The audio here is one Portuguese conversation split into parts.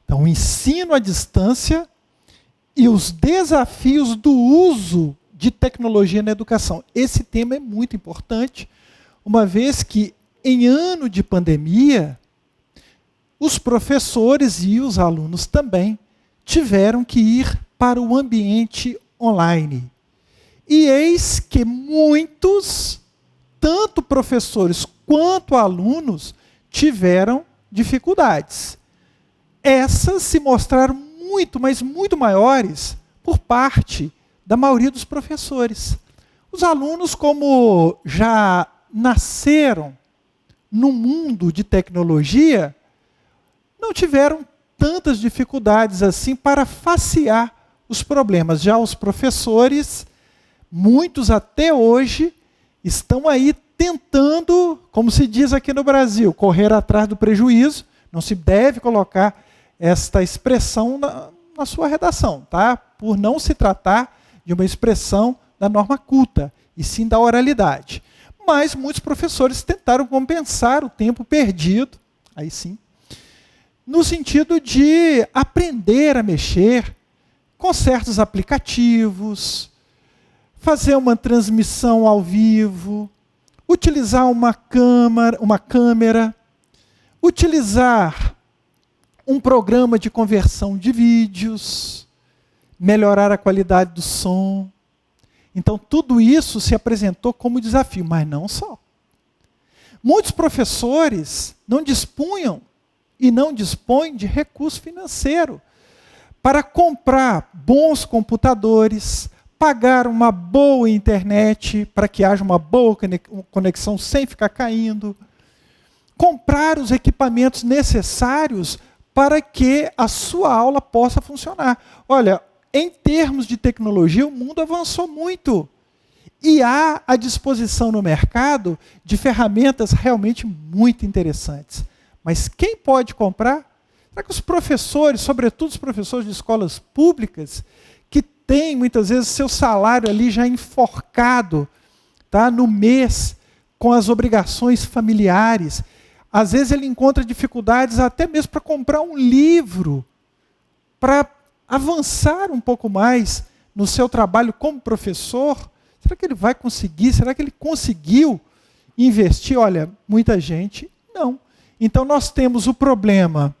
Então, o ensino à distância e os desafios do uso de tecnologia na educação. Esse tema é muito importante, uma vez que, em ano de pandemia, os professores e os alunos também tiveram que ir para o ambiente online. E eis que muitos, tanto professores quanto alunos, tiveram dificuldades. Essas se mostraram muito, mas muito maiores por parte da maioria dos professores. Os alunos, como já nasceram no mundo de tecnologia, não tiveram tantas dificuldades assim para facear os problemas. Já os professores, muitos até hoje, estão aí tentando, como se diz aqui no Brasil, correr atrás do prejuízo. Não se deve colocar esta expressão na sua redação, tá? Por não se tratar de uma expressão da norma culta, e sim da oralidade. Mas muitos professores tentaram compensar o tempo perdido, aí sim, no sentido de aprender a mexer com certos aplicativos, fazer uma transmissão ao vivo, utilizar uma câmera, utilizar um programa de conversão de vídeos, melhorar a qualidade do som. Então, tudo isso se apresentou como desafio, mas não só. Muitos professores não dispunham e não dispõem de recurso financeiro para comprar bons computadores, pagar uma boa internet para que haja uma boa conexão sem ficar caindo, comprar os equipamentos necessários para que a sua aula possa funcionar. Olha, em termos de tecnologia, o mundo avançou muito. E há à disposição no mercado de ferramentas realmente muito interessantes. Mas quem pode comprar? Será que os professores, sobretudo os professores de escolas públicas, que têm muitas vezes seu salário ali já enforcado, tá, no mês, com as obrigações familiares, às vezes ele encontra dificuldades até mesmo para comprar um livro, para avançar um pouco mais no seu trabalho como professor. Será que ele vai conseguir? Será que ele conseguiu investir? Olha, muita gente não. Então nós temos o problema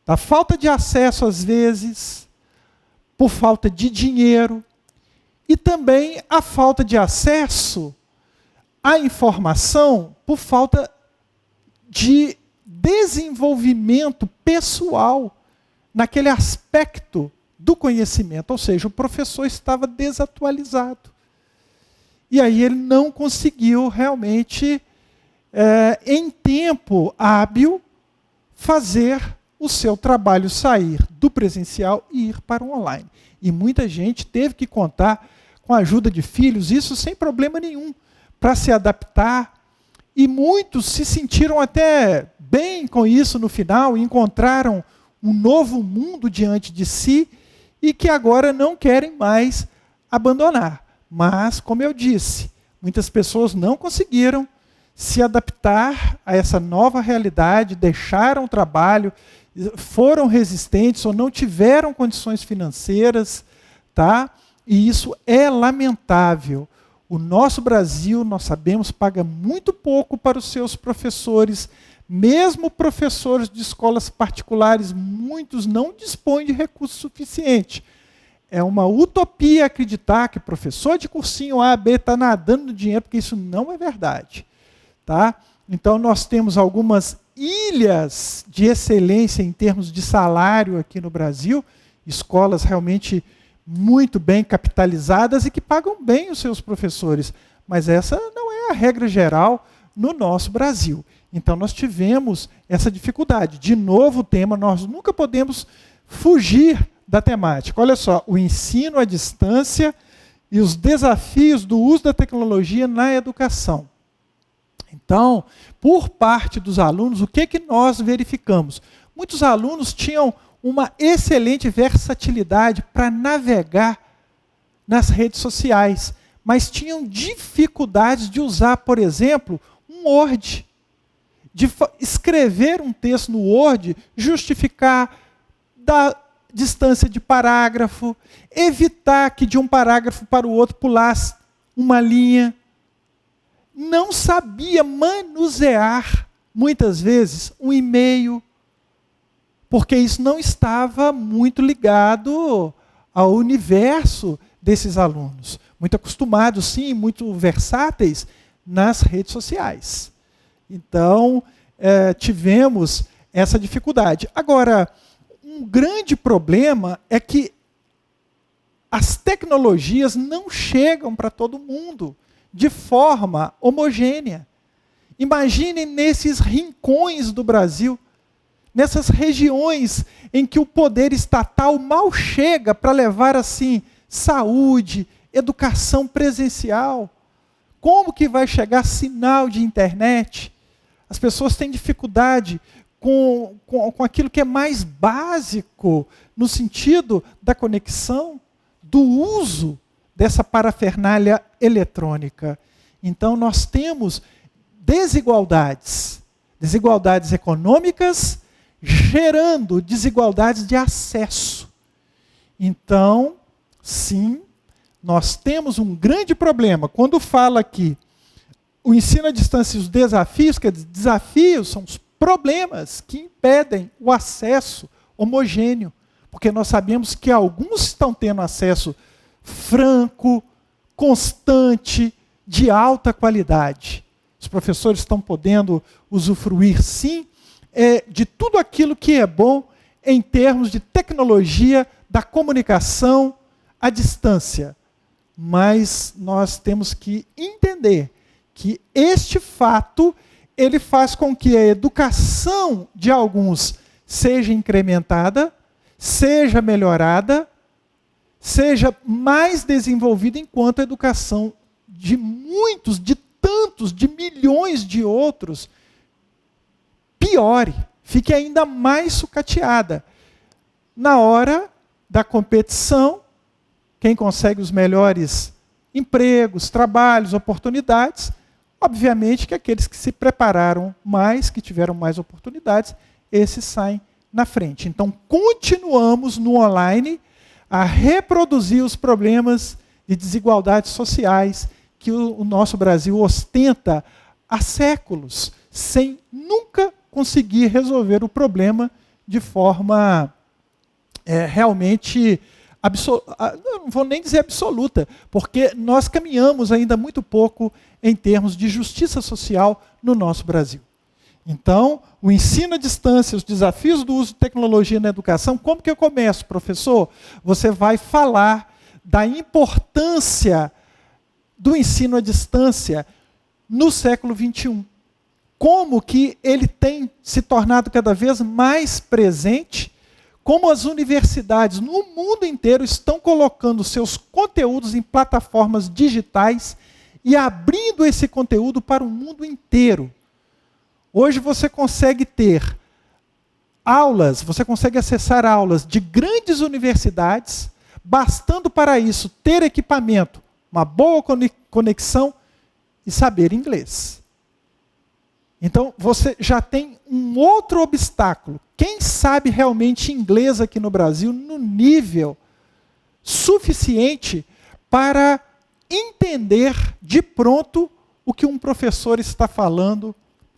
da falta de acesso, às vezes, por falta de dinheiro, e também a falta de acesso à informação por falta de desenvolvimento pessoal naquele aspecto do conhecimento. Ou seja, o professor estava desatualizado. E aí ele não conseguiu realmente, em tempo hábil, fazer o seu trabalho sair do presencial e ir para o online. E muita gente teve que contar com a ajuda de filhos, isso sem problema nenhum, para se adaptar. E muitos se sentiram até bem com isso no final, encontraram um novo mundo diante de si e que agora não querem mais abandonar. Mas, como eu disse, muitas pessoas não conseguiram se adaptar a essa nova realidade, deixaram o trabalho, foram resistentes ou não tiveram condições financeiras, tá? E isso é lamentável. O nosso Brasil, nós sabemos, paga muito pouco para os seus professores. Mesmo professores de escolas particulares, muitos não dispõem de recurso suficiente. É uma utopia acreditar que professor de cursinho A, B está nadando no dinheiro, porque isso não é verdade. Tá? Então nós temos algumas ilhas de excelência em termos de salário aqui no Brasil, escolas realmente muito bem capitalizadas e que pagam bem os seus professores. Mas essa não é a regra geral no nosso Brasil. Então nós tivemos essa dificuldade. De novo o tema, nós nunca podemos fugir da temática. Olha só, o ensino à distância e os desafios do uso da tecnologia na educação. Então, por parte dos alunos, o que nós verificamos? Muitos alunos tinham uma excelente versatilidade para navegar nas redes sociais, mas tinham dificuldades de usar, por exemplo, um Word, de escrever um texto no Word, justificar, da distância de parágrafo, evitar que de um parágrafo para o outro pulasse uma linha. Não sabia manusear, muitas vezes, um e-mail, porque isso não estava muito ligado ao universo desses alunos. Muito acostumados, sim, muito versáteis nas redes sociais. Então, tivemos essa dificuldade. Agora, um grande problema é que as tecnologias não chegam para todo mundo de forma homogênea. Imaginem nesses rincões do Brasil, nessas regiões em que o poder estatal mal chega para levar assim saúde, educação presencial. Como que vai chegar sinal de internet? As pessoas têm dificuldade com aquilo que é mais básico, no sentido da conexão, do uso dessa parafernália eletrônica. Então, nós temos desigualdades econômicas, gerando desigualdades de acesso. Então, sim, nós temos um grande problema. Quando fala aqui o ensino à distância e os desafios, que desafios são os problemas que impedem o acesso homogêneo. Porque nós sabemos que alguns estão tendo acesso franco, constante, de alta qualidade. Os professores estão podendo usufruir, sim, de tudo aquilo que é bom em termos de tecnologia, da comunicação à distância. Mas nós temos que entender que este fato ele faz com que a educação de alguns seja incrementada, seja melhorada, seja mais desenvolvida, enquanto a educação de muitos, de tantos, de milhões de outros piore, fique ainda mais sucateada. Na hora da competição, quem consegue os melhores empregos, trabalhos, oportunidades, obviamente que aqueles que se prepararam mais, que tiveram mais oportunidades, esses saem na frente. Então, continuamos no online a reproduzir os problemas de desigualdades sociais que o nosso Brasil ostenta há séculos, sem nunca conseguir resolver o problema de forma realmente não vou nem dizer absoluta, porque nós caminhamos ainda muito pouco em termos de justiça social no nosso Brasil. Então, o ensino à distância, os desafios do uso de tecnologia na educação, como que eu começo, professor? Você vai falar da importância do ensino à distância no século XXI. Como que ele tem se tornado cada vez mais presente, como as universidades no mundo inteiro estão colocando seus conteúdos em plataformas digitais e abrindo esse conteúdo para o mundo inteiro. Hoje você consegue ter aulas, você consegue acessar aulas de grandes universidades, bastando para isso ter equipamento, uma boa conexão e saber inglês. Então, você já tem um outro obstáculo. Quem sabe realmente inglês aqui no Brasil no nível suficiente para entender de pronto o que um professor está falando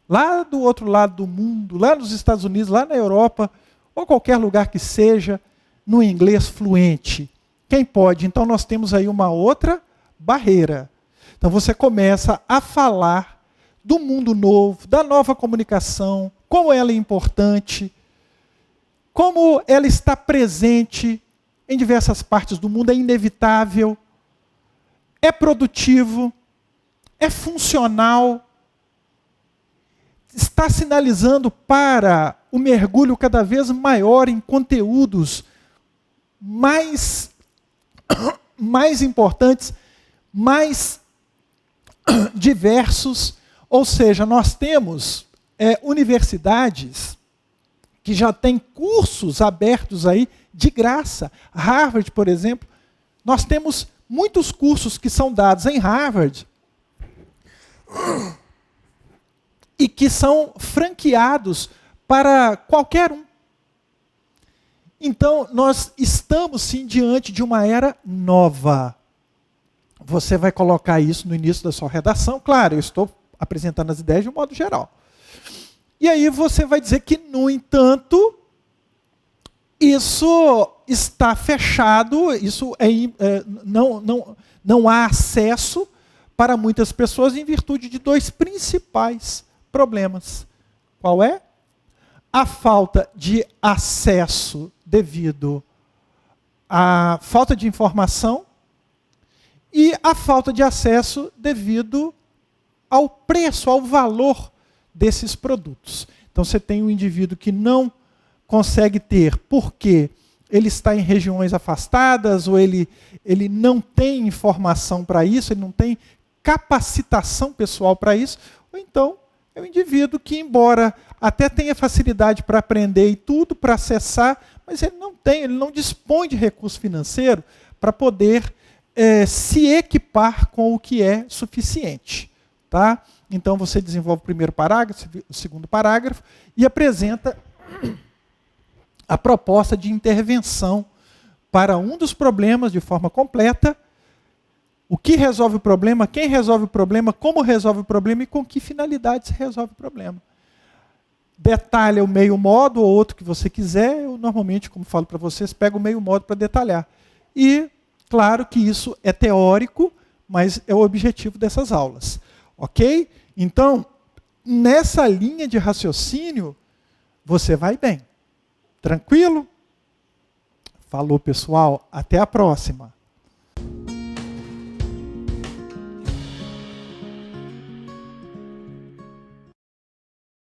lá do outro lado do mundo, lá nos Estados Unidos, lá na Europa, ou qualquer lugar que seja, no inglês fluente? Quem pode? Então, nós temos aí uma outra barreira. Então, você começa a falar do mundo novo, da nova comunicação, como ela é importante, como ela está presente em diversas partes do mundo, é inevitável, é produtivo, é funcional, está sinalizando para o mergulho cada vez maior em conteúdos mais importantes, mais diversos. Ou seja, nós temos universidades que já têm cursos abertos aí de graça. Harvard, por exemplo, nós temos muitos cursos que são dados em Harvard e que são franqueados para qualquer um. Então, nós estamos sim diante de uma era nova. Você vai colocar isso no início da sua redação. Claro, eu estou apresentando as ideias de um modo geral. E aí você vai dizer que, no entanto, isso está fechado, isso não há acesso para muitas pessoas em virtude de dois principais problemas. Qual é? A falta de acesso devido à falta de informação e a falta de acesso devido ao preço, ao valor desses produtos. Então você tem um indivíduo que não consegue ter porque ele está em regiões afastadas ou ele não tem informação para isso, ele não tem capacitação pessoal para isso, ou então é um indivíduo que, embora até tenha facilidade para aprender e tudo, para acessar, mas ele não dispõe de recurso financeiro para poder se equipar com o que é suficiente. Tá? Então você desenvolve o primeiro parágrafo, o segundo parágrafo, e apresenta a proposta de intervenção para um dos problemas de forma completa, o que resolve o problema, quem resolve o problema, como resolve o problema e com que finalidade se resolve o problema. Detalha o meio modo ou outro que você quiser, eu normalmente, como falo para vocês, pego o meio modo para detalhar. E, claro que isso é teórico, mas é o objetivo dessas aulas. Ok? Então, nessa linha de raciocínio, você vai bem. Tranquilo? Falou, pessoal. Até a próxima.